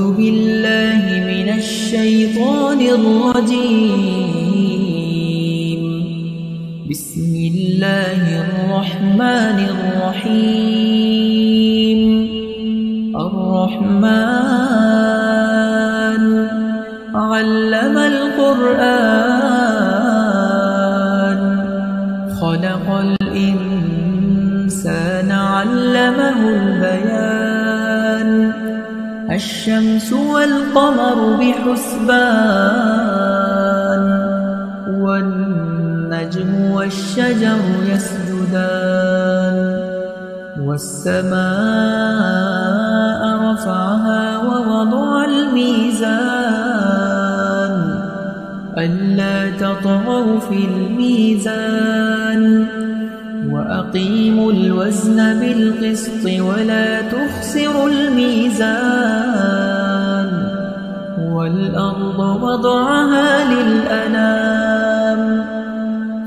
أعوذ بالله من الشيطان الرجيم. بسم الله الرحمن الرحيم. الرحمن علم القرآن خلق الإنسان علمه البيان. الشمس والقمر بحسبان والنجم والشجر يسجدان. والسماء رفعها ووضع الميزان ألا تطغوا في الميزان وأقيموا الوزن بالقسط ولا تخسروا الميزان. والأرض وضعها للأنام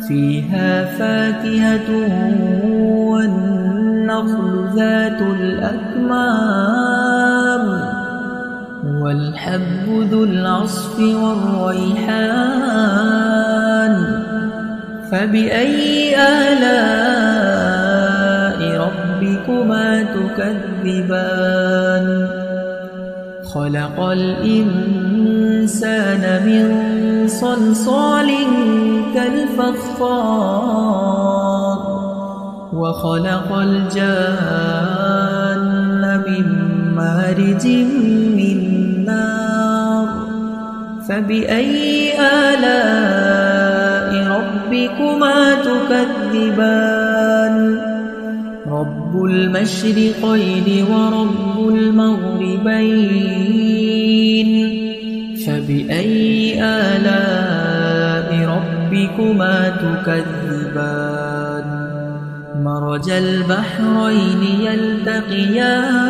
فيها فاكهة والنخل ذات الأكمام والحب ذو العصف والريحان. فبأي آلاء ربكما تكذبان. خلق الإنسان من صلصال كالفخار وخلق الجان من مارج من نار. فبأي آلاء ربكما تكذبان. رب المشرقين ورب المغربين. فبأي آلاء ربكما تكذبان. مرج البحرين يلتقيان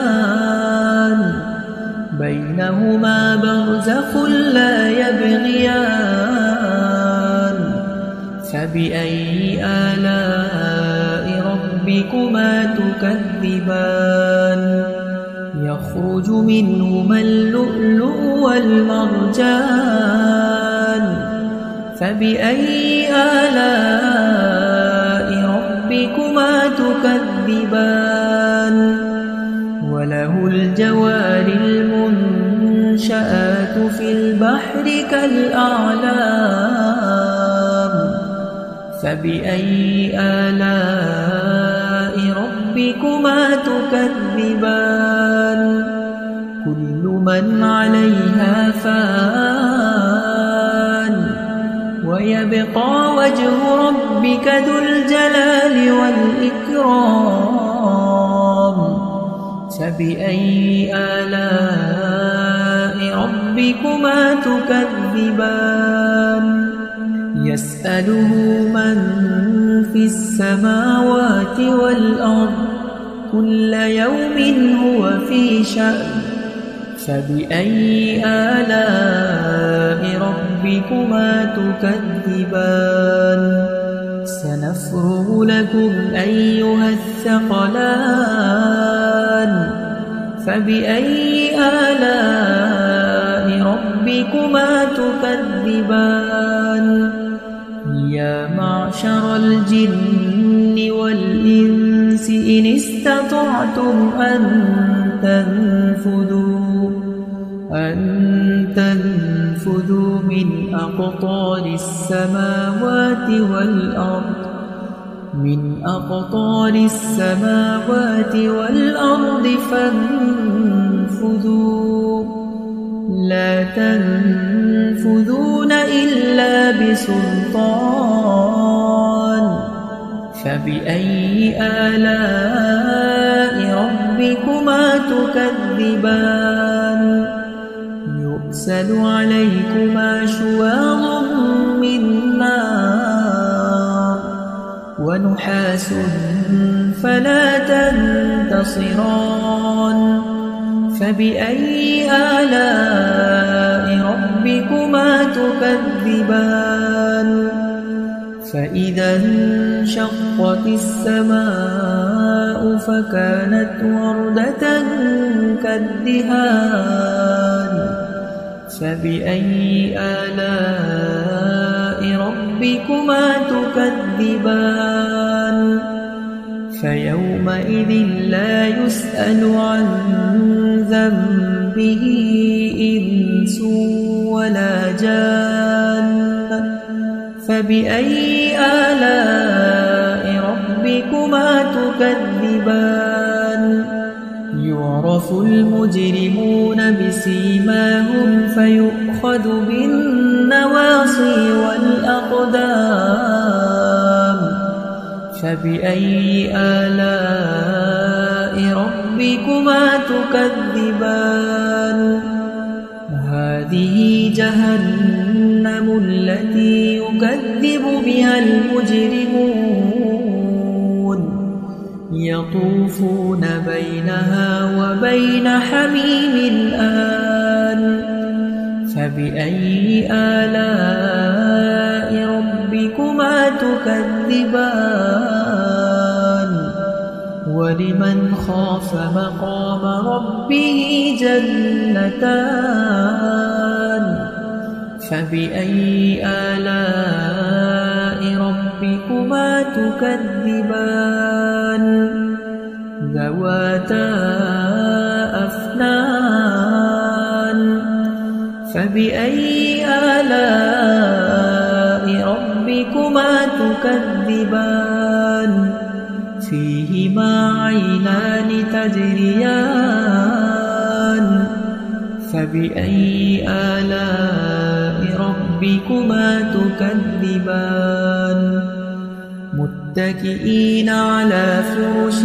بينهما برزخ لا يبغيان. فبأي آلاء ربكما تكذبان. يخرج منهما اللؤلؤ والمرجان. فبأي آلاء ربكما تكذبان. وله الجوار المنشآت في البحر كالأعلام. فبأي آلاء ربكما تكذبان. كل من عليها فان ويبقى وجه ربك ذو الجلال والإكرام. فبأي آلاء ربكما تكذبان. يسأله من في السماوات والأرض كل يوم هو في شأن. فبأي آلاء ربكما تكذبان. سنفرغ لكم أيها الثقلان. فبأي آلاء ربكما تكذبان. يا معشر الجن والإنس إن استطعتم أن تنفذوا من أقطار السماوات والأرض فانفذوا لا تنفذون إلا بسلطان. فبأي آلاء ربكما تكذبان. يرسل عليكما شواظ من نار ونحاس فلا تنتصران. فبأي آلاء ربكما تكذبان. فإذا انشقت السماء فكانت وردة كالدهان. فبأي آلاء ربكما تكذبان فيومئذ لا يسأل عن ذنبه إنس ولا جان فبأي آلاء ربكما تكذبان يعرف المجرمون بسيماهم فيؤخذ بالنواصي والأقدام فبأي آلاء ربكما تكذبان هذه جهنم التي يكذب بها المجرمون يطوفون بينها وبين حميم آن فبأي آلاء ربكما تكذبان ولمن خاف مقام ربه جنتان فبأي آلاء ربكما تكذبان ذواتا أفنان فبأي آلاء ربكما تكذبان فيهما عينان تجريان فبأي آلاء ربكما تكذبان متكئين على فرش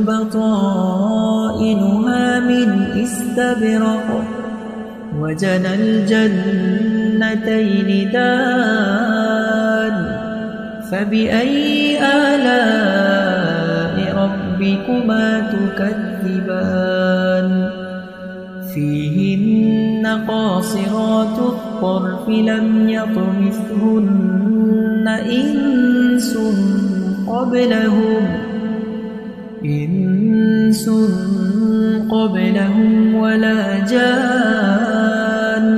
بطائنها من استبرق وجنى الجنتين دان فبأي آلاء ربكما تكذبان فيهن قاصرات الطرف لم يطمثهن إنس قبلهم ولا جان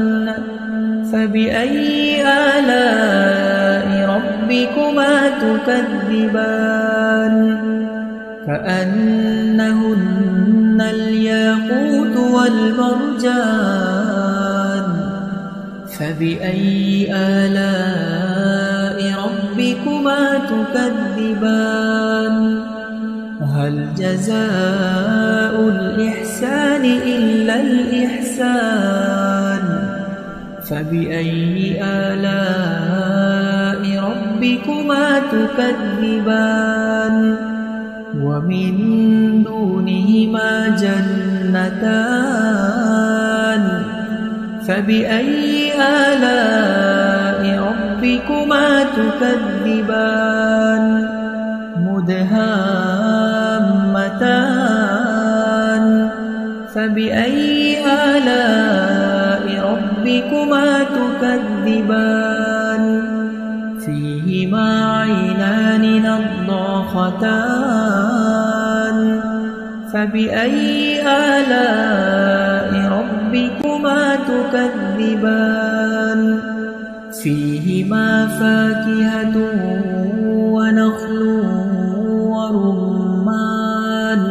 فبأي آلاء ربكما تكذبان كأنهن الياقوت والمرجان فبأي آلاء ربكما تكذبان هل جزاء الإحسان إلا الإحسان فبأي آلاء ربكما تكذبان ومن دونهما جنتان فبأي آلاء ربكما تكذبان مدهامتان فبأي آلاء ربكما تكذبان فيهما عينان نضاختان فبأي آلاء ربكما تكذبان فيهما فاكهة ونخل ورمان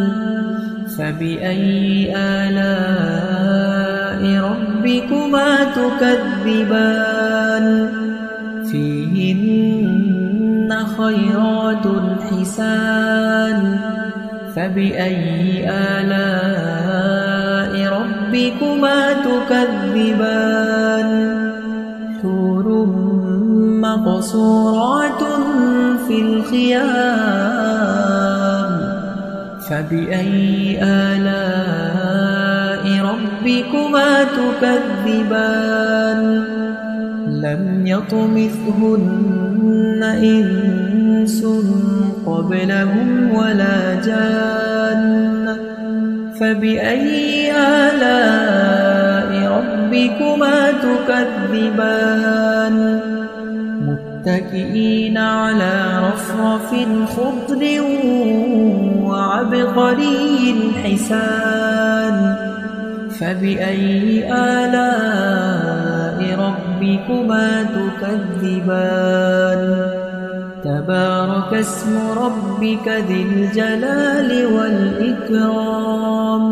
فبأي آلاء ربكما تكذبان فيهن خيرات حسان فبأي آلاء ربكما تكذبان حور مقصورات في الخيام فبأي آلاء ربكما تكذبان لم يطمثهن إنس قبلهم ولا جان فبأي آلاء ربكما تكذبان متكئين على رفرف خضر وعبقري حسان فبأي آلاء ربكما تكذبان تبارك اسم ربك ذي الجلال والإكرام